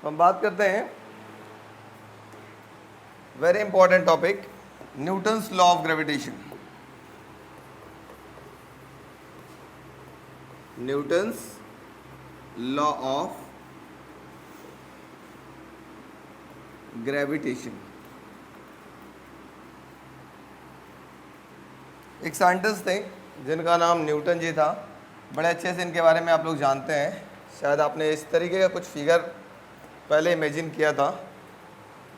हम बात करते हैं very important topic, Newton's law of gravitation. Newton's law of gravitation. एक साइंटिस्ट थे जिनका नाम न्यूटन जी था। बड़े अच्छे से इनके बारे में आप लोग जानते हैं। शायद आपने इस तरीके का कुछ फिगर पहले इमेजिन किया था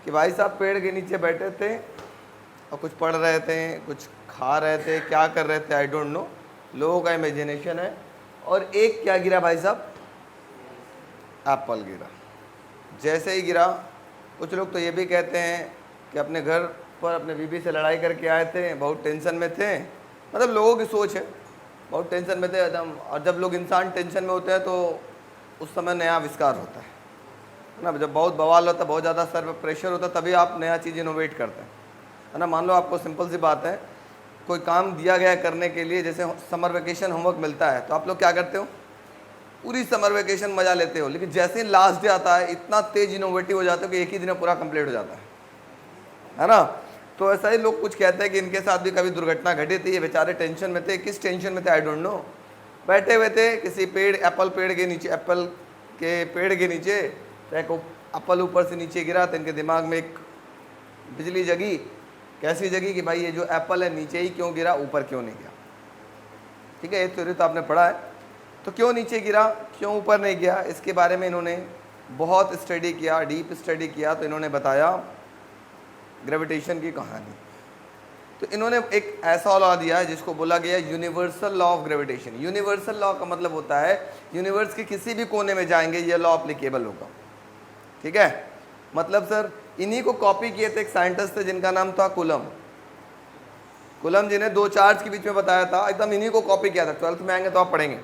कि भाई साहब पेड़ के नीचे बैठे थे और कुछ पढ़ रहे थे, कुछ खा रहे थे, क्या कर रहे थे आई डोंट नो, लोगों का इमेजिनेशन है। और एक क्या गिरा भाई साहब, एप्पल गिरा। जैसे ही गिरा, कुछ लोग तो ये भी कहते हैं कि अपने घर पर अपने बीबी से लड़ाई करके आए थे, बहुत टेंशन में थे। मतलब लोगों की सोच है, बहुत टेंशन में थे एकदम। और जब लोग इंसान टेंशन में होते हैं तो उस समय नया आविष्कार होता है ना। जब बहुत बवाल होता है, बहुत ज़्यादा सर पर प्रेशर होता है, तभी आप नया चीज़ इनोवेट करते हैं, है ना। मान लो आपको सिंपल सी बात है, कोई काम दिया गया करने के लिए, जैसे समर वेकेशन होमवर्क मिलता है, तो आप लोग क्या करते हो, पूरी समर वेकेशन मजा लेते हो। लेकिन जैसे ही लास्ट डे आता है, इतना तेज इनोवेटिव हो जाते हो कि एक ही दिन में पूरा कंप्लीट हो जाता है ना। तो ऐसा ही लोग कुछ कहते हैं कि इनके साथ भी कभी दुर्घटना घटी थी। ये बेचारे टेंशन में थे। किस टेंशन में थे आई डोंट नो। बैठे हुए थे किसी पेड़, एप्पल पेड़ के नीचे, एप्पल के पेड़ के नीचे। तो एक एप्पल ऊपर से नीचे गिरा तो इनके दिमाग में एक बिजली जगी। कैसी जगी कि भाई ये जो एप्पल है नीचे ही क्यों गिरा, ऊपर क्यों नहीं गया। ठीक है, ये थ्योरी तो आपने पढ़ा है। तो क्यों नीचे गिरा, क्यों ऊपर नहीं गया, इसके बारे में इन्होंने बहुत स्टडी किया, डीप स्टडी किया। तो इन्होंने बताया ग्रेविटेशन की कहानी। तो इन्होंने एक ऐसा लॉ दिया है जिसको बोला गया universal law of gravitation. Universal law का मतलब होता है यूनिवर्स के किसी भी कोने में जाएंगे ये लॉ अप्लीकेबल होगा। ठीक है, मतलब सर इन्हीं को कॉपी किए थे एक साइंटिस्ट थे जिनका नाम था कूलम। कूलम जी ने दो चार्ज के बीच में बताया था, एकदम इन्हीं को कॉपी किया था। 12th में आएंगे तो आप पढ़ेंगे,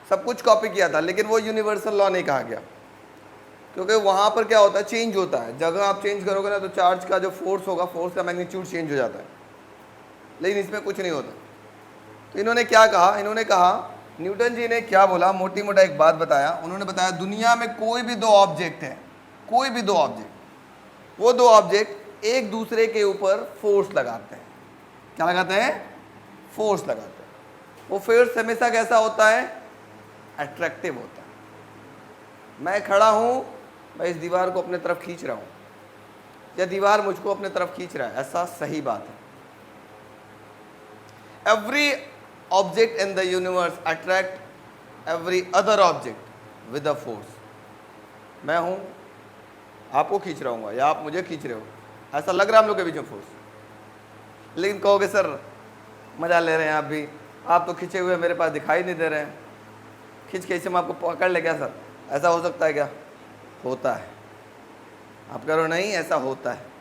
सब कुछ कॉपी किया था। लेकिन वो यूनिवर्सल लॉ नहीं कहा गया, क्योंकि वहाँ पर क्या होता है, चेंज होता है। जगह आप चेंज करोगे ना तो चार्ज का जो फोर्स होगा, फोर्स का मैग्नीट्यूड चेंज हो जाता है। लेकिन इसमें कुछ नहीं होता। तो इन्होंने क्या कहा, इन्होंने कहा, न्यूटन जी ने क्या बोला, मोटी मोटा एक बात बताया। उन्होंने बताया दुनिया में कोई भी दो ऑब्जेक्ट है, कोई भी दो ऑब्जेक्ट, वो दो ऑब्जेक्ट एक दूसरे के ऊपर फोर्स लगाते हैं। क्या लगाते हैं, फोर्स लगाते हैं। वो फोर्स हमेशा कैसा होता है, अट्रैक्टिव होता है। मैं खड़ा हूं, मैं इस दीवार को अपने तरफ खींच रहा हूं, या दीवार मुझको अपने तरफ खींच रहा है, ऐसा सही बात है। Every object in the universe attract every other object with a force. मैं हूं, आपको खींच रहा हूँ या आप मुझे खींच रहे हो, ऐसा लग रहा है हम लोग के बीच में फोर्स। लेकिन कहोगे सर मजा ले रहे हैं आप भी, आप तो खींचे हुए मेरे पास दिखाई नहीं दे रहे हैं, खींच के इसे मैं आपको पकड़ ले क्या सर, ऐसा हो सकता है क्या? होता है। आप कह रहे हो नहीं, ऐसा होता है।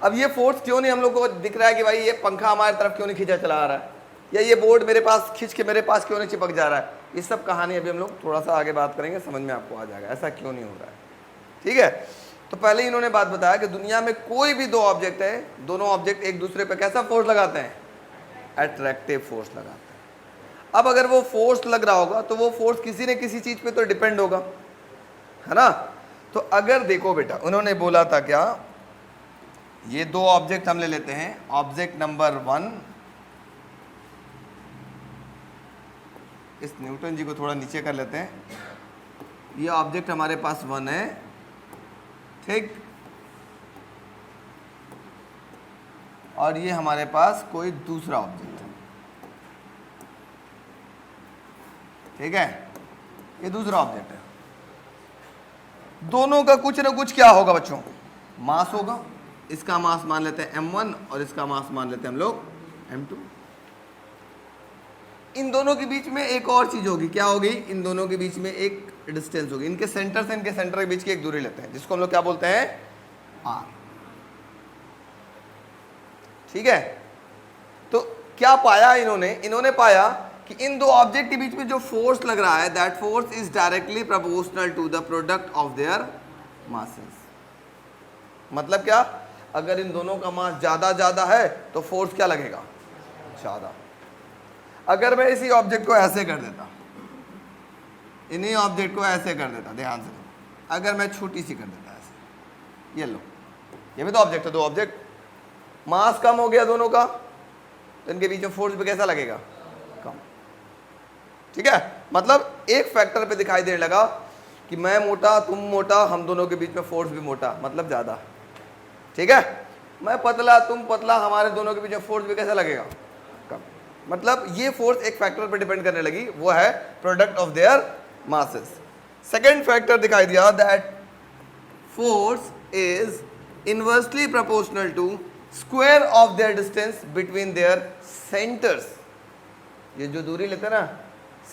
अब ये फोर्स क्यों नहीं हम लोग को दिख रहा है कि भाई ये पंखा हमारी तरफ क्यों नहीं खींचा चला आ रहा है, या ये बोर्ड मेरे पास खींच के मेरे पास क्यों नहीं चिपक जा रहा है, ये सब कहानी अभी हम लोग थोड़ा सा आगे बात करेंगे, समझ में आपको आ जाएगा ऐसा क्यों नहीं हो रहा है। ठीक है, तो पहले इन्होंने बात बताया कि दुनिया में कोई भी दो ऑब्जेक्ट है, दोनों ऑब्जेक्ट एक दूसरे पे कैसा फोर्स लगाते हैं, अट्रैक्टिव फोर्स लगाते हैं। अब अगर वो फोर्स लग रहा होगा तो वो फोर्स किसी न किसी चीज पे तो डिपेंड होगा, है ना। तो अगर देखो बेटा, उन्होंने बोला था क्या, ये दो ऑब्जेक्ट हम ले लेते हैं। ऑब्जेक्ट नंबर 1, इस न्यूटन जी को थोड़ा नीचे कर लेते हैं। ये ऑब्जेक्ट हमारे पास 1 है, ठीक, और ये हमारे पास कोई दूसरा ऑब्जेक्ट है, ठीक है, ये दूसरा ऑब्जेक्ट है। दोनों का कुछ ना कुछ क्या होगा बच्चों, मास होगा। इसका मास मान लेते हैं m1 और इसका मास मान लेते हैं हम लोग m2। इन दोनों के बीच में एक और चीज होगी, क्या होगी, इन दोनों के बीच में एक डिस्टेंस होगी। इनके सेंटर से इनके सेंटर के बीच की एक दूरी लेते हैं, जिसको हम लोग क्या बोलते हैं, r। ठीक है, तो क्या पाया इन्होंने, इन्होंने पाया कि इन दो ऑब्जेक्ट के बीच में जो फोर्स लग रहा है, that force is directly proportional to the product of their masses. मतलब क्या, अगर इन दोनों का मास ज्यादा है तो फोर्स क्या लगेगा, ज्यादा। अगर मैं इसी ऑब्जेक्ट को ऐसे कर देता, इन्हीं ऑब्जेक्ट को ऐसे कर देता, ध्यान से, अगर मैं छोटी सी कर देता ऐसे, ये लो, ये भी तो ऑब्जेक्ट है, दो ऑब्जेक्ट, मास कम हो गया दोनों का, तो इनके बीच में फोर्स भी कैसा लगेगा, कम। ठीक है, मतलब एक फैक्टर पे दिखाई देने लगा कि मैं मोटा तुम मोटा, हम दोनों के बीच में फोर्स भी मोटा, मतलब ज्यादा। ठीक है, मैं पतला तुम पतला, हमारे दोनों के बीच में फोर्स भी कैसा लगेगा, कम। मतलब ये फोर्स एक फैक्टर पे डिपेंड करने लगी, वो है product of their masses. Second factor दिखाई दिया that force is inversely proportional to square of their distance between their centres. ये जो दूरी लेते हैं ना,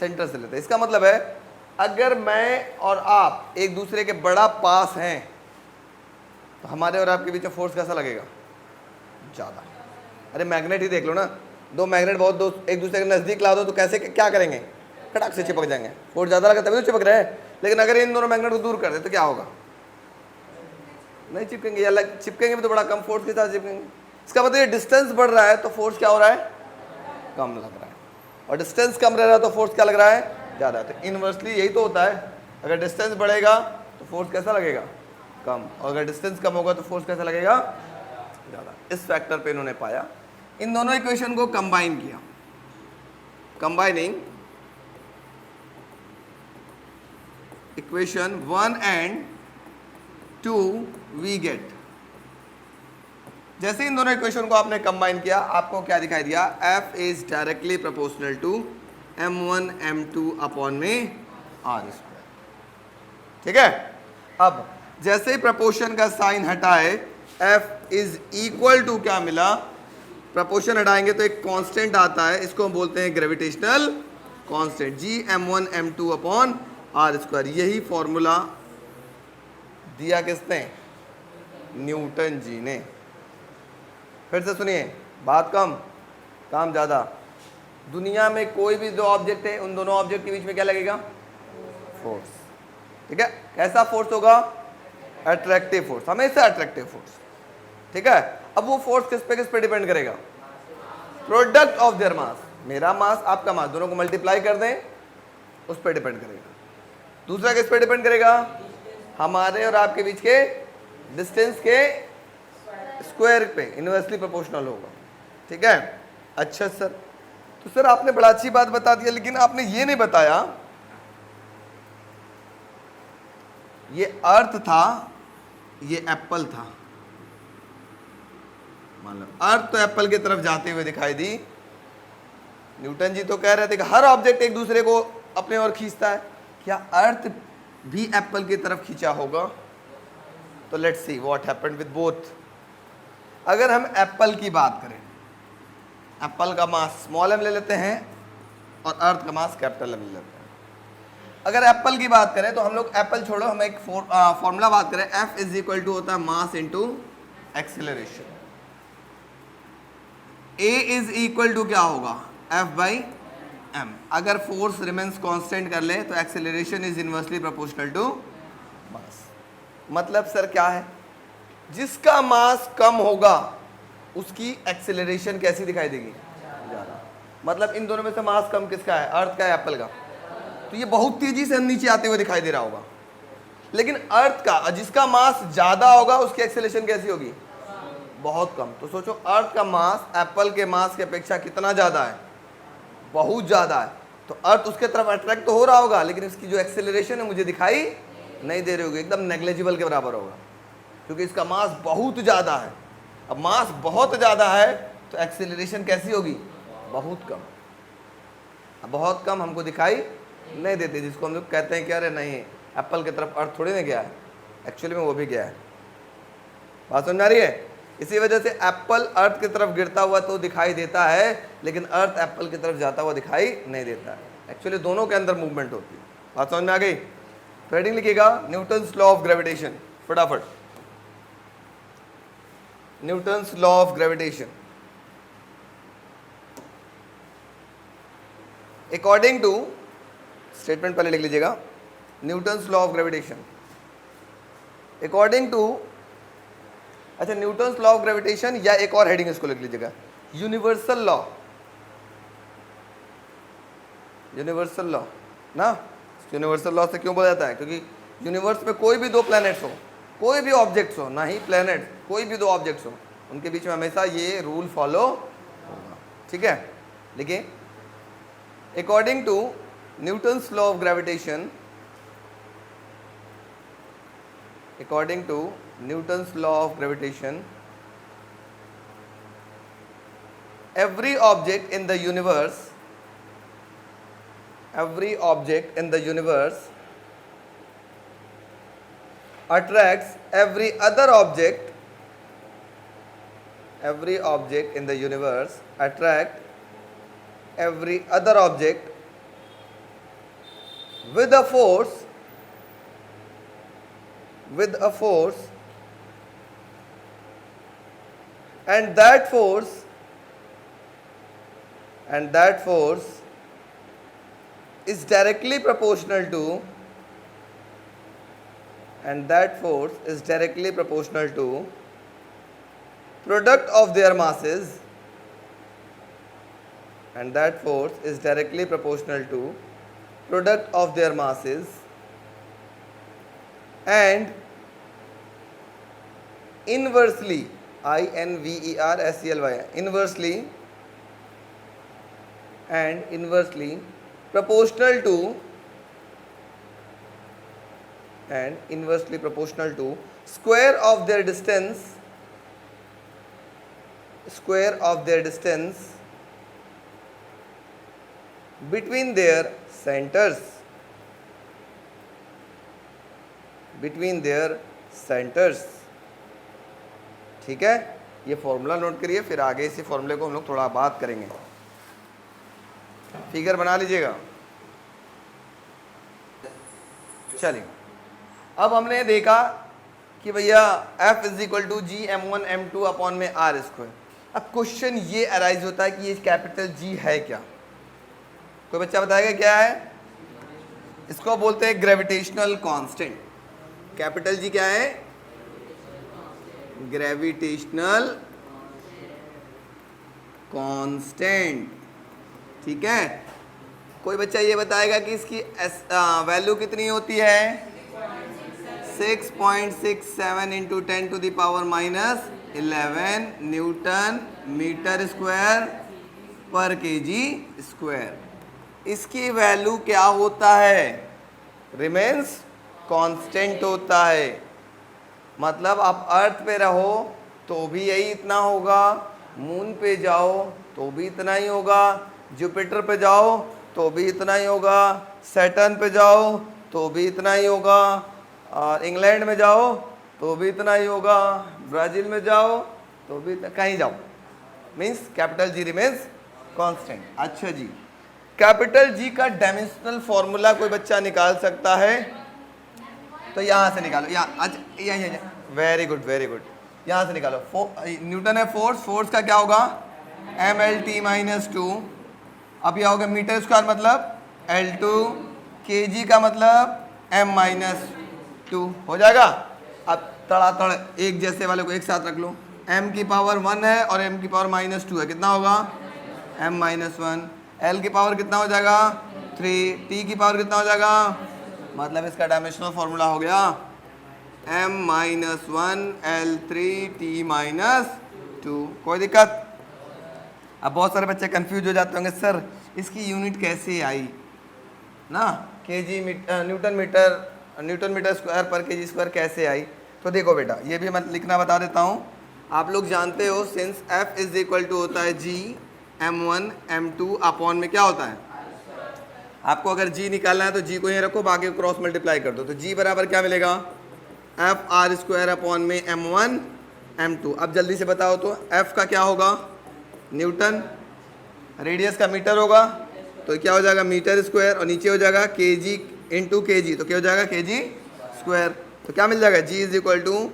सेंटर से लेते हैं। इसका मतलब है अगर मैं और आप एक दूसरे के बड़ा पास हैं तो हमारे और आपके बीच में फोर्स कैसा लगेगा, ज़्यादा। अरे मैग्नेट ही देख लो ना, दो मैग्नेट बहुत दो एक दूसरे के नज़दीक ला दो तो कैसे क्या करेंगे, कड़ाक से चिपक जाएंगे, फोर्स ज़्यादा लगा तभी तो चिपक रहे हैं। लेकिन अगर इन दोनों मैग्नेट को दूर कर दे तो क्या होगा, नहीं चिपकेंगे, या चिपकेंगे भी तो बड़ा कम फोर्स के साथ चिपकेंगे। इसका मतलब ये डिस्टेंस बढ़ रहा है तो फोर्स क्या हो रहा है, कम लग रहा है, और डिस्टेंस कम रह रहा है तो फोर्स क्या लग रहा है, ज़्यादा। तो इनवर्सली यही तो होता है, अगर डिस्टेंस बढ़ेगा तो फोर्स कैसा लगेगा, कम, और अगर डिस्टेंस कम होगा तो फोर्स कैसा लगेगा, ज़्यादा। इस फैक्टर पे इन्होंने पाया, इन दोनों इक्वेशन को कंबाइन किया, combining equation 1 and 2 we get. जैसे इन दोनों इक्वेशन को आपने कंबाइन किया, आपको क्या दिखाई दिया, F is directly proportional to m1 m2 upon में r स्क्वायर। ठीक है, अब जैसे ही प्रपोर्शन का साइन हटाए, F इज इक्वल टू क्या मिला, प्रपोर्शन हटाएंगे तो एक कांस्टेंट आता है, इसको हम बोलते हैं gravitational constant, G m1 m2 upon r square. यही फॉर्मूला दिया किसने, न्यूटन जी ने। फिर से सुनिए, बात कम काम ज़्यादा। दुनिया में कोई भी दो ऑब्जेक्ट है, उन दोनों ऑब्जेक्ट के बीच में क्या लगेगा, फोर्स। ठीक है, कैसा फोर्स होगा, अट्रैक्टिव फोर्स, हमेशा अट्रैक्टिव फोर्स। ठीक है, अब वो फोर्स किस पे डिपेंड करेगा, प्रोडक्ट ऑफ देयर मास, मेरा मास आपका मास, दोनों को मल्टीप्लाई कर दें उस पर डिपेंड करेगा। दूसरा किस पे डिपेंड करेगा, हमारे और आपके बीच के डिस्टेंस के स्क्वायर पे इनवर्सली प्रोपोर्शनल होगा। ठीक है, अच्छा सर, तो सर आपने बड़ा अच्छी बात बता दिया, लेकिन आपने ये नहीं बताया ये अर्थ था, ये एप्पल था। मान लो अर्थ तो एप्पल की तरफ जाते हुए दिखाई दी, न्यूटन जी तो कह रहे थे कि हर ऑब्जेक्ट एक दूसरे को अपने ओर खींचता है, क्या अर्थ भी एप्पल की तरफ खींचा होगा, तो let's see what happened with both. अगर हम एप्पल की बात करें, एप्पल का मास स्मॉल m ले लेते हैं और अर्थ का मास कैपिटल M ले लेते हैं। अगर एप्पल की बात करें तो हम लोग एप्पल छोड़ो, हम एक फॉर्मूला बात करें, F इज इक्वल टू होता है mass into acceleration. A is equal to क्या होगा, F बाई m। अगर फोर्स रिमेन्स कांस्टेंट कर ले तो acceleration is inversely proportional to mass. मतलब सर क्या है, जिसका मास कम होगा उसकी एक्सेलरेशन कैसी दिखाई देगी, ज़्यादा। मतलब इन दोनों में से मास कम किसका है, अर्थ का है एप्पल का, तो ये बहुत तेजी से नीचे आते हुए दिखाई दे रहा होगा। लेकिन अर्थ का, जिसका मास ज़्यादा होगा उसकी एक्सेलरेशन कैसी होगी, बहुत कम। तो सोचो अर्थ का मास एप्पल के मास की अपेक्षा कितना ज़्यादा है, बहुत ज़्यादा है। तो अर्थ उसके तरफ अट्रैक्ट तो हो रहा होगा, लेकिन इसकी जो एक्सेलरेशन है मुझे दिखाई नहीं दे रही होगी, एकदम नेग्लिजिबल के बराबर होगा, क्योंकि इसका मास बहुत ज़्यादा है। अब मास बहुत ज़्यादा है तो एक्सेलरेशन कैसी होगी, बहुत कम। अब बहुत कम हमको दिखाई नहीं देती, जिसको हम लोग कहते हैं कि अरे नहीं एप्पल की तरफ अर्थ थोड़ी ना गया है, एक्चुअली में वो भी गया है। बात समझ आ रही है, इसी वजह से एप्पल अर्थ की तरफ गिरता हुआ तो दिखाई देता है, लेकिन अर्थ एप्पल की तरफ जाता हुआ दिखाई नहीं देता है। एक्चुअली दोनों के अंदर मूवमेंट होती है। बात समझ में आ गई, हेडिंग लिखिएगा न्यूटन्स लॉ ऑफ ग्रेविटेशन, फटाफट। Newton's law of gravitation, according to, statement पहले लिख लीजिएगा, Newton's law of gravitation according to, अच्छा न्यूटन्स लॉ ऑफ ग्रेविटेशन, या एक और हेडिंग इसको लिख लीजिएगा, यूनिवर्सल लॉ। यूनिवर्सल लॉ ना, यूनिवर्सल लॉ से क्यों बोला जाता है, क्योंकि यूनिवर्स में कोई भी दो प्लैनेट्स हो, कोई भी ऑब्जेक्ट्स हो, ना ही प्लैनेट, कोई भी दो ऑब्जेक्ट्स हो, उनके बीच में हमेशा ये रूल फॉलो होगा। ठीक है, देखिए according to Newton's law of gravitation, according to Newton's law of gravitation, every object in the universe attracts every other object in the universe attract every other object with a force and that force is directly proportional to product of their masses, and inversely, inversely proportional to square of their distance between their centers. ठीक है, ये formula note करिए, फिर आगे इसी फॉर्मूले को हम लोग थोड़ा बात करेंगे। फिगर बना लीजिएगा। चलिए, अब हमने देखा कि भैया F is equal to G m1 m2 upon में r स्क्वायर। अब क्वेश्चन ये अराइज होता है कि ये कैपिटल G है क्या? कोई बच्चा बताएगा क्या है? इसको बोलते हैं ग्रेविटेशनल कांस्टेंट। कैपिटल G क्या है? Gravitational constant. ठीक है, कोई बच्चा ये बताएगा कि इसकी वैल्यू कितनी होती है? 6.67 into 10 to the power -11 newton metre square पर केजी स्क्वायर। इसकी वैल्यू क्या होता है? रिमेन्स कांस्टेंट होता है। मतलब आप अर्थ पे रहो तो भी यही इतना होगा, मून पे जाओ तो भी इतना ही होगा, जुपिटर पे जाओ तो भी इतना ही होगा, सैटर्न पे जाओ तो भी इतना ही होगा, और इंग्लैंड में जाओ तो भी इतना ही होगा, ब्राज़ील में जाओ तो भी कहीं जाओ, means capital G remains constant. अच्छा जी, कैपिटल जी का डायमेंशनल फॉर्मूला कोई बच्चा निकाल सकता है? तो यहाँ से निकालो, यहाँ वेरी गुड वेरी गुड, यहाँ से निकालो। न्यूटन है फोर्स का क्या होगा? mlt - 2। अब यह होगा मीटर स्क्वायर मतलब L2, kg का मतलब m-2 हो जाएगा। अब तड़ातड़ एक जैसे वाले को एक साथ रख लो, m की पावर 1 है और m की पावर -2 है, कितना होगा? m-1। l की पावर कितना हो जाएगा? 3। t की पावर कितना हो जाएगा? मतलब इसका डायमेंशनल फॉर्मूला हो गया m-1 L3t-2। कोई दिक्कत? अब बहुत सारे बच्चे कंफ्यूज हो जाते होंगे, सर इसकी यूनिट कैसे आई ना, केजी न्यूटन मीटर स्क्वायर पर केजी स्क्वायर कैसे आई? तो देखो बेटा, ये भी मैं लिखना बता देता हूँ। आप लोग जानते हो since F is equal to होता है G m1 m2 अपॉन में क्या होता है? आपको अगर G निकालना है तो G को यहीं रखो, बाकी क्रॉस मल्टीप्लाई कर दो, तो G बराबर क्या मिलेगा? एफ आर स्क्वायर अपॉन में m1 m2। अब जल्दी से बताओ तो F का क्या होगा? न्यूटन, रेडियस का मीटर होगा तो क्या हो जाएगा? मीटर स्क्वायर, और नीचे हो जाएगा kg इंटू kg, तो क्या हो जाएगा? kg square. तो क्या मिल जाएगा? G is equal to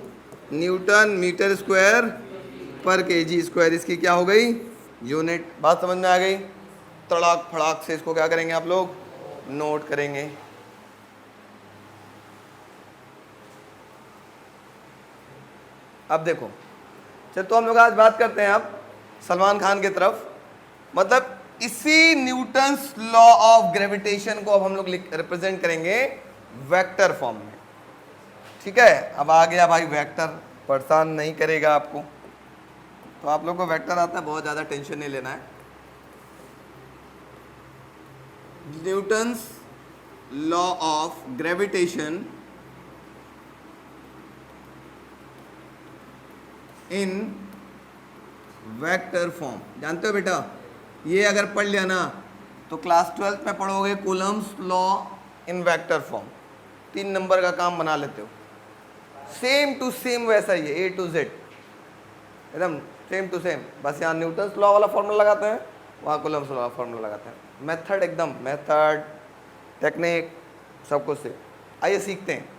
newton metre square पर kg स्क्वायर। इसकी क्या हो गई? यूनिट। बात समझ में आ गई? तड़ाक फड़ाक से इसको क्या करेंगे आप लोग? नोट करेंगे। अब देखो, चल तो हम लोग आज बात करते हैं अब सलमान खान की तरफ। मतलब इसी न्यूटन्स लॉ ऑफ ग्रेविटेशन को अब हम लोग रिप्रेजेंट करेंगे वेक्टर फॉर्म में। ठीक है। अब आ गया भाई वेक्टर, परेशान नहीं करेगा आपको, तो आप लोग को वेक्टर आता है, बहुत ज़्यादा टेंशन नहीं लेना है। Newton's law of gravitation in vector form, जानते हो बेटा, ये अगर पढ़ लिया ना तो क्लास 12th में पढ़ोगे Coulomb's law in vector form, 3 number का काम बना लेते हो। सेम टू सेम वैसा ही है, ए टू जेड एकदम सेम टू सेम, बस यहाँ न्यूटन्स लॉ वाला फॉर्मूला लगाते हैं, वहाँ कूलम्स लॉ वाला फॉर्मूला लगाते हैं। मेथड एकदम, मेथड टेक्निक सब कुछ से। आइए सीखते हैं।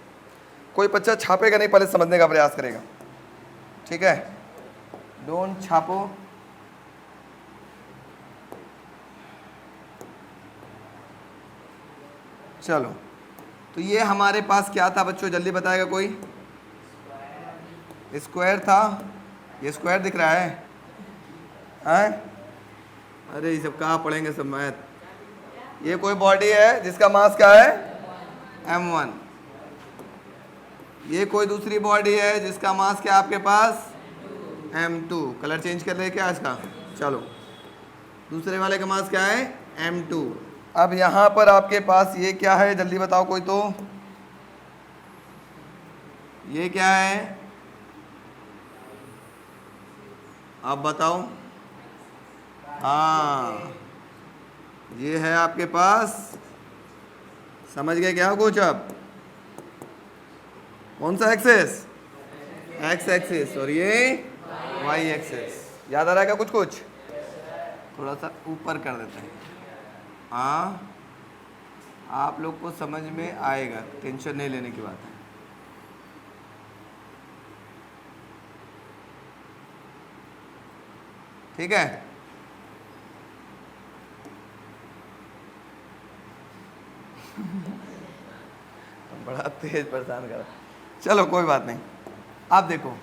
कोई बच्चा छापेगा नहीं, पहले समझने का प्रयास करेगा, ठीक है। डोंट छापो, चलो। तो ये हमारे पास क्या था बच्चों, जल्दी बताएगा कोई? स्क्वायर था, ये स्क्वायर दिख रहा है, हैं? अरे ये सब कहाँ पढ़ेंगे सब मैथ। ये कोई बॉडी है जिसका मास क्या है m1, ये कोई दूसरी बॉडी है जिसका मास क्या आपके पास m2। कलर चेंज कर ले क्या इसका, चलो। दूसरे वाले का मास क्या है m2। अब यहाँ पर आपके पास ये क्या है, जल्दी बताओ कोई तो, ये क्या है आप बताओ। हाँ ये है आपके पास, समझ गए क्या कुछ? अब कौन सा एक्सेस, एक्स एक्सिस, और ये वाई एक्सिस। याद आ रहा है क्या कुछ कुछ? थोड़ा सा ऊपर कर देते हैं, हाँ आप लोग को समझ में आएगा, टेंशन नहीं लेने की बात है। ठीक है, बड़ा तेज परेशान कर, चलो कोई बात नहीं। आप देखो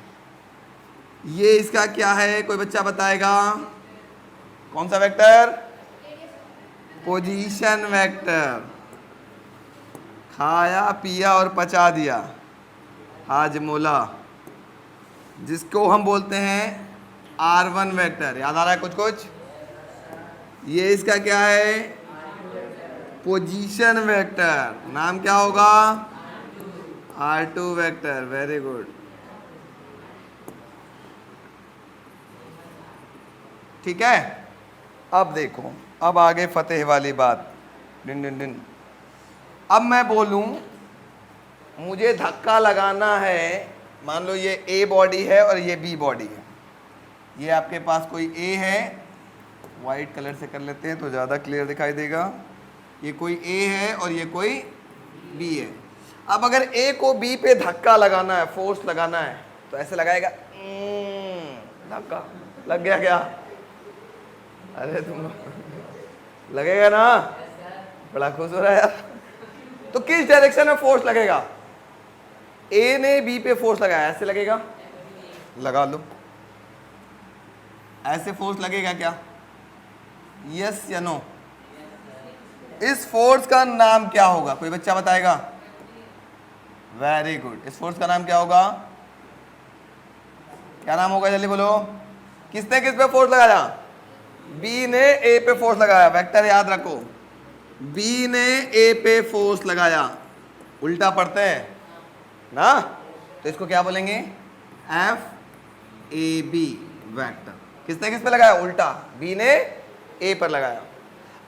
ये इसका क्या है, कोई बच्चा बताएगा? कौन सा वेक्टर? Position vector. खाया पिया और पचा दिया, हाजमोला, जिसको हम बोलते हैं R1 वेक्टर। याद आ रहा है कुछ कुछ? ये इसका क्या है, पोजीशन वेक्टर। नाम क्या होगा? R2 vector. वेरी गुड, ठीक है। अब देखो, अब आगे फतेह वाली बात, डिन डिन डिन। अब मैं बोलूं मुझे धक्का लगाना है, मान लो ये A बॉडी है और ये B बॉडी है। ये आपके पास कोई A है, वाइट कलर से कर लेते हैं तो ज़्यादा क्लियर दिखाई देगा। ये कोई A है और ये कोई B है। अब अगर A को B पे धक्का लगाना है, फोर्स लगाना है, तो ऐसे लगाएगा, धक्का लग गया क्या? अरे तुम लगेगा ना, बड़ा खुश हो रहा है यार। तो किस डायरेक्शन में फोर्स लगेगा? A ने B पे फोर्स लगाया, ऐसे लगेगा, लगा लो। ऐसे फोर्स लगेगा क्या? यस या नो? इस फोर्स का नाम क्या होगा, कोई बच्चा बताएगा? वेरी गुड, इस फोर्स का नाम क्या होगा? क्या नाम होगा, जल्दी बोलो। किसने किस पे फोर्स लगाया? B ने A पे फोर्स लगाया। वेक्टर याद रखो, B ने A पे फोर्स लगाया। उल्टा पढ़ते हैं ना, तो इसको क्या बोलेंगे? FAB vector. किसने किस पे लगाया? उल्टा, B ने A पर लगाया।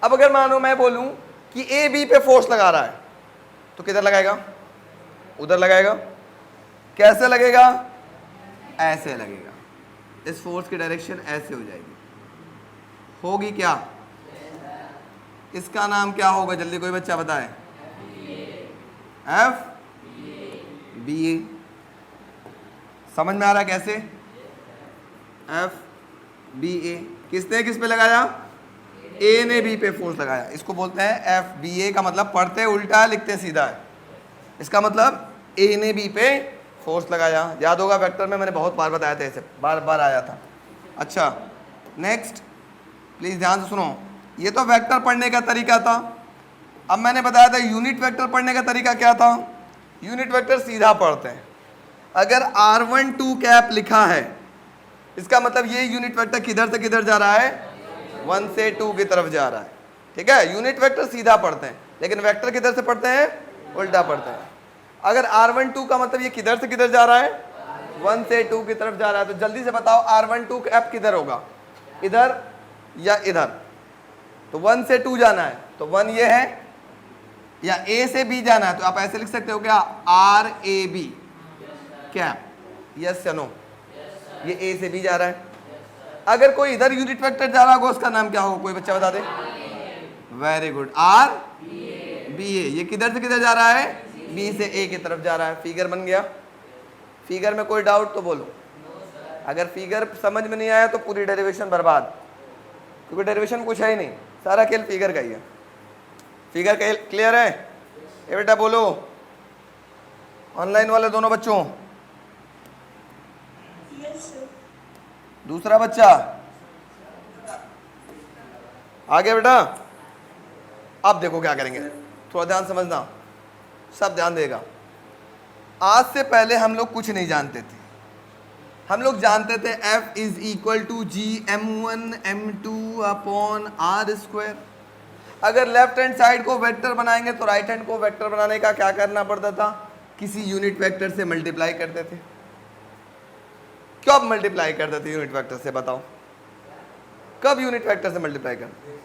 अब अगर मानो मैं बोलूं कि A B पे फोर्स लगा रहा है, तो किधर लगाएगा? उधर लगाएगा। कैसे लगेगा? ऐसे लगेगा। इस फोर्स की डायरेक्शन ऐसे हो जाएगी, होगी क्या? इसका नाम क्या होगा, जल्दी कोई बच्चा बताए? FBA। समझ में आ रहा है कैसे? FBA। किसने किस पे लगाया? A ने B पे फोर्स लगाया। इसको बोलते हैं FBA। का मतलब पढ़ते उल्टा लिखते सीधा है। इसका मतलब A ने B पे फोर्स लगाया। याद होगा वेक्टर में मैंने बहुत बार बताया था, ऐसे बार बार आया था। अच्छा नेक्स्ट, प्लीज ध्यान से सुनो। ये तो वेक्टर पढ़ने का तरीका था। अब मैंने बताया था यूनिट वेक्टर पढ़ने का तरीका क्या था? यूनिट वेक्टर सीधा पढ़ते हैं। अगर r12 कैप लिखा है, इसका मतलब ये यूनिट वेक्टर किधर से किधर जा रहा है, 1 से 2 की तरफ जा रहा है। ठीक है, यूनिट वेक्टर सीधा पढ़ते हैं, लेकिन वेक्टर किधर से पढ़ते हैं, उल्टा पढ़ते हैं। अगर r12 का मतलब ये किधर से किधर जा रहा है, 1 से 2 की तरफ जा रहा है, तो जल्दी से बताओ r12 कैप किधर होगा, इधर या इधर। तो 1 से 2 जाना है तो 1 ये है, या a से b जाना है तो आप ऐसे लिख सकते हो क्या, RAB कैप, यस या नो, ये a से b जा रहा है। अगर कोई इधर यूनिट वेक्टर जा रहा होगा उसका नाम क्या होगा, कोई बच्चा बता दे। वेरी गुड, RBA, ये किधर से किधर जा रहा है, b से a की तरफ जा रहा है। फिगर बन गया। फिगर में कोई डाउट तो बोलो, अगर फिगर समझ में नहीं आया तो पूरी डेरिवेशन बर्बाद, क्योंकि डेरिवेशन कुछ है ही नहीं, सारा खेल फिगर का ही है। फिगर क्लियर है, ये बेटा बोलो, ऑनलाइन वाले दोनों बच्चों। दूसरा बच्चा आ गया बेटा। अब देखो क्या करेंगे, थोड़ा ध्यान समझना, सब ध्यान देगा। आज से पहले हम लोग कुछ नहीं जानते थे, हम लोग जानते थे F is equal to GM1M2/R²। अगर लेफ्ट हैंड साइड को वेक्टर बनाएंगे तो राइट हैंड को वेक्टर बनाने का क्या करना पड़ता था, किसी यूनिट वेक्टर से मल्टीप्लाई करते थे। कब मल्टीप्लाई करते थे यूनिट वेक्टर से, बताओ कब यूनिट वेक्टर से मल्टीप्लाई करते?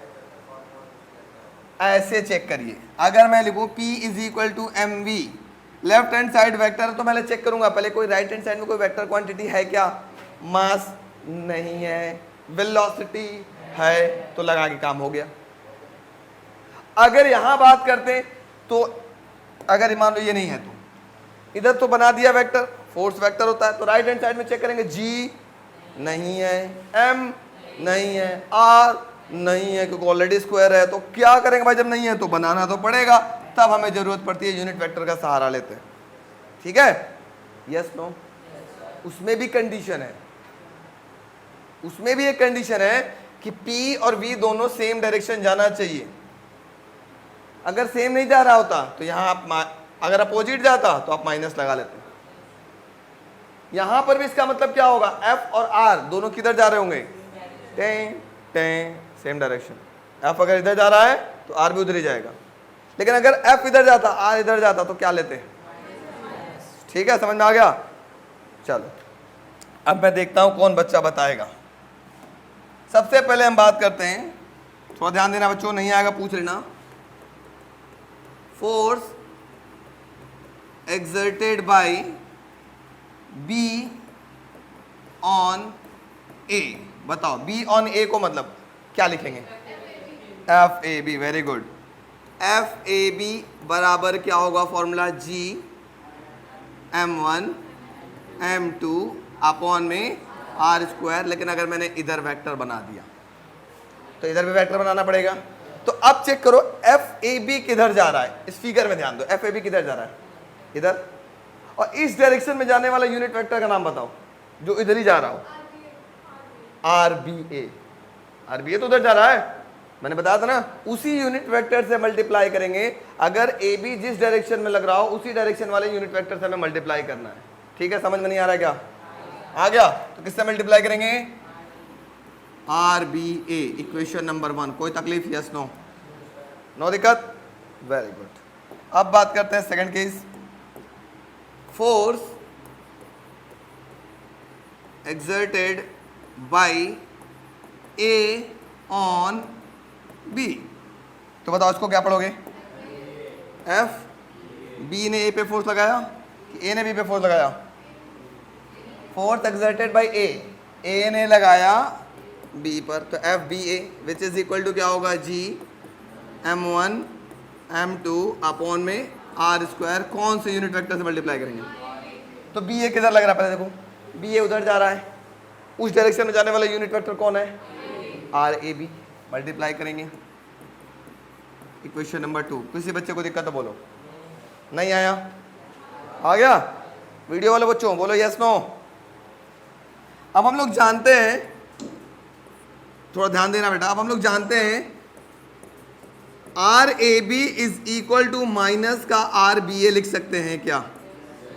ऐसे चेक करिए, अगर मैं लिखूं P is equal to MV, left hand side vector है तो मैं चेक करूंगा पहले कोई राइट हैंड साइड में कोई वेक्टर क्वांटिटी है क्या, मास नहीं है, वेलोसिटी है, तो लगा के काम हो गया। अगर यहां बात करते तो अगर मान लो ये नहीं है तो इधर तो बना दिया वेक्टर, फोर्स वेक्टर होता है, तो राइट हैंड साइड में चेक करेंगे, G नहीं है, M नहीं है, R नहीं है, क्योंकि ऑलरेडी स्क्वायर है। तो क्या करेंगे भाई, जब नहीं है तो बनाना तो पड़ेगा, तब हमें जरूरत पड़ती है यूनिट वेक्टर का सहारा लेते हैं। ठीक है, यस नो। उसमें भी कंडीशन है, उसमें भी एक कंडीशन है कि P और V दोनों सेम डायरेक्शन जाना चाहिए। अगर सेम नहीं जा रहा होता तो यहां आप अगर अपोजिट जाता तो आप माइनस लगा लेते। यहां पर भी इसका मतलब क्या होगा, F और R दोनों किधर जा रहे होंगे, टें टें, सेम डायरेक्शन। F अगर इधर जा रहा है तो R भी उधर ही जाएगा, लेकिन अगर F इधर जाता R इधर जाता तो क्या लेते। ठीक है, समझ में आ गया। चलो अब मैं देखता हूं कौन बच्चा बताएगा। सबसे पहले हम बात करते हैं, थोड़ा ध्यान देना बच्चों, नहीं आएगा पूछ लेना। Force exerted by B on A, बताओ B on A को मतलब क्या लिखेंगे, FAB। वेरी गुड, FAB बराबर क्या होगा फॉर्मूला, GM1M2/R²। लेकिन अगर मैंने इधर वेक्टर बना दिया तो इधर भी वेक्टर बनाना पड़ेगा। तो अब चेक करो FAB किधर जा रहा है, इस फिगर में ध्यान दो, FAB किधर जा रहा है, इधर। और इस डायरेक्शन में जाने वाला यूनिट वेक्टर का नाम बताओ जो इधर ही जा रहा हो, RBA। RBA तो उधर जा रहा है, मैंने बताया था ना, उसी यूनिट वेक्टर से मल्टीप्लाई करेंगे। अगर AB जिस डायरेक्शन में लग रहा हो उसी डायरेक्शन वाले यूनिट वेक्टर से हमें मल्टीप्लाई करना है। ठीक है, समझ में नहीं आ रहा क्या, आ गया? तो किससे मल्टीप्लाई करेंगे, RBA, इक्वेशन नंबर 1। कोई तकलीफ, यस नो, नो दिक्कत, वेरी गुड। अब बात करते हैं second case. Force exerted by A on B, तो बताओ इसको क्या पढ़ोगे, F, B ने A पे फोर्स लगाया कि A ने B पे फोर्स लगाया, force exerted by A, A ने लगाया B पर, तो FBA which is equal to क्या होगा, GM1M2 में R²। कौन से यूनिट वेक्टर से मल्टीप्लाई करेंगे, तो BA किधर लग रहा है, पहले देखो BA उधर जा रहा है, उस डायरेक्शन में जाने वाला यूनिट वेक्टर कौन है, RAB। मल्टीप्लाई करेंगे, इक्वेशन नंबर 2। किसी बच्चे को दिक्कत तो बोलो, नहीं आया, आ गया? वीडियो वाले बच्चों बोलो यस नो। अब हम लोग जानते हैं, थोड़ा ध्यान देना बेटा, अब हम लोग जानते हैं R A B is equal to minus का आर बी ए लिख सकते हैं क्या?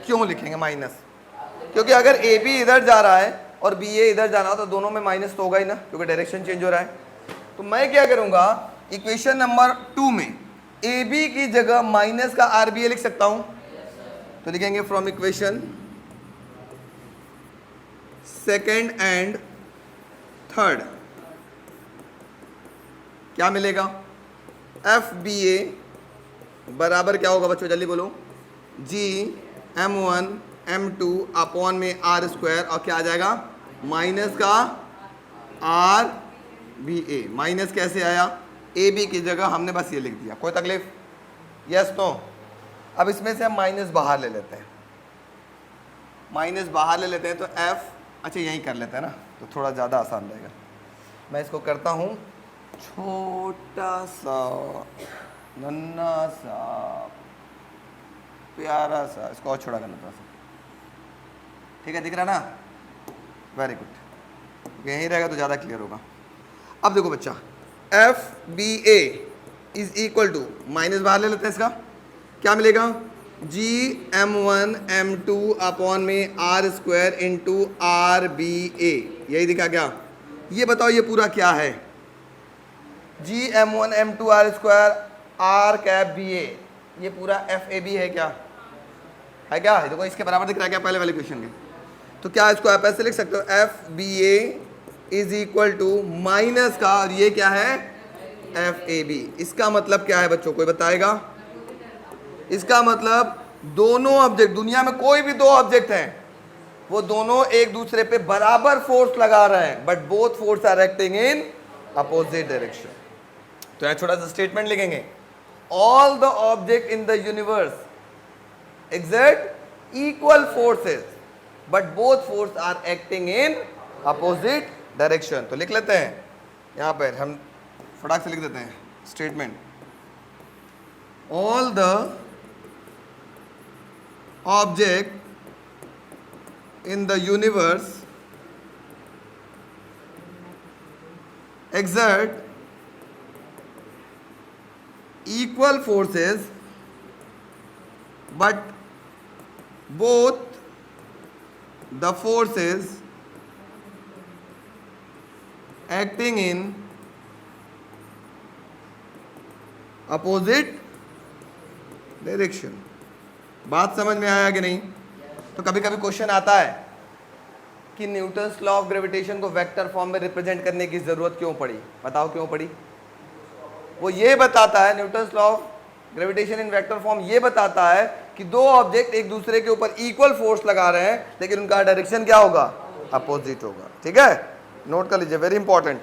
क्यों लिखेंगे माइनस? क्योंकि अगर ए बी इधर जा रहा है और बी ए इधर जाना हो तो दोनों में माइनस तो होगा ही ना, क्योंकि डायरेक्शन चेंज हो रहा है। तो मैं क्या करूंगा, इक्वेशन नंबर 2 में ए बी की जगह माइनस का आर बी ए लिख सकता हूं। तो लिखेंगे from equation second and third क्या मिलेगा? एफ बी ए बराबर क्या होगा बच्चों, जल्दी बोलो, जी M1 M2 अपॉन में आर स्क्वायर, और क्या आ जाएगा माइनस का आर बी ए। माइनस कैसे आया? ए बी की जगह हमने बस ये लिख दिया, कोई तकलीफ? Yes no? अब इसमें से हम माइनस बाहर ले लेते हैं, माइनस बाहर ले लेते हैं तो एफ, अच्छा यहीं कर लेते हैं ना तो थोड़ा ज़्यादा आसान रहेगा। मैं इसको करता हूँ छोटा सा, नन्हा सा, प्यारा सा, इसको और छोटा करना थोड़ा सा, ठीक है, दिख रहा ना? वेरी गुड, यहीं रहेगा तो ज़्यादा क्लियर होगा। अब देखो बच्चा, F B A is equal to, minus बाहर ले लेते हैं, इसका क्या मिलेगा? जी M1 M2 अपॉन में R square into R B A, यही दिखा क्या? ये बताओ ये पूरा क्या है? G M1 M2 R square R cap B A, ये पूरा एफ ए बी है क्या? है क्या? देखो इसके बराबर दिख रहा है क्या पहले वाले क्वेश्चन के? तो क्या इसको आप ऐसे लिख सकते हो, F B A is equal to minus का, और ये क्या है? F A B. इसका मतलब क्या है बच्चों, कोई बताएगा? इसका मतलब दोनों ऑब्जेक्ट, दुनिया में कोई भी दो ऑब्जेक्ट हैं, वो दोनों एक दूसरे पे बराबर फोर्स लगा रहे हैं, but both force are acting in opposite direction. तो यहां छोटा सा स्टेटमेंट लिखेंगे, all the object in the universe exert equal forces but both force are acting in opposite direction. तो लिख लेते हैं यहां पर, हम फटाक से लिख देते हैं statement, all the object in the universe exert equal forces but both the forces acting in opposite direction। बात समझ में आया कि नहीं? तो कभी कभी क्वेश्चन आता है कि न्यूटन्स लॉ ऑफ ग्रेविटेशन को वेक्टर फॉर्म में रिप्रेजेंट करने की जरूरत क्यों पड़ी? बताओ क्यों पड़ी? वो ये बताता है, Newton's law of gravitation in vector form ये बताता है कि दो ऑब्जेक्ट एक दूसरे के ऊपर इक्वल फोर्स लगा रहे हैं, लेकिन उनका डायरेक्शन क्या होगा? अपोजिट होगा। ठीक है, नोट कर लीजिए, वेरी इंपॉर्टेंट।